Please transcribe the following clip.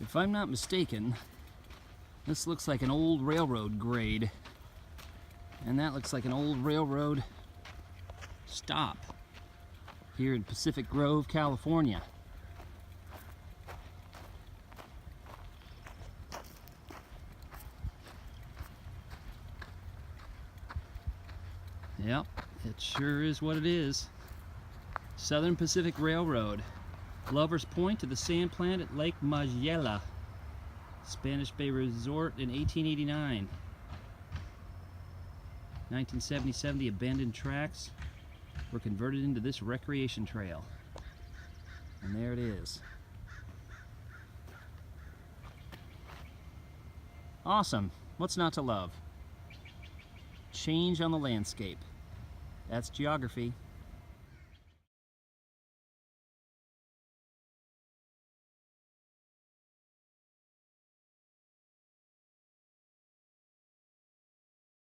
If I'm not mistaken, this looks like an old railroad grade. And that looks like an old railroad stop here in Pacific Grove, California. Yep, it sure is what it is. Southern Pacific Railroad. Lover's Point to the sand plant at Lake Magella. Spanish Bay Resort in 1889. 1977, the abandoned tracks were converted into this recreation trail. And there it is. Awesome. What's not to love? Change on the landscape. That's geography.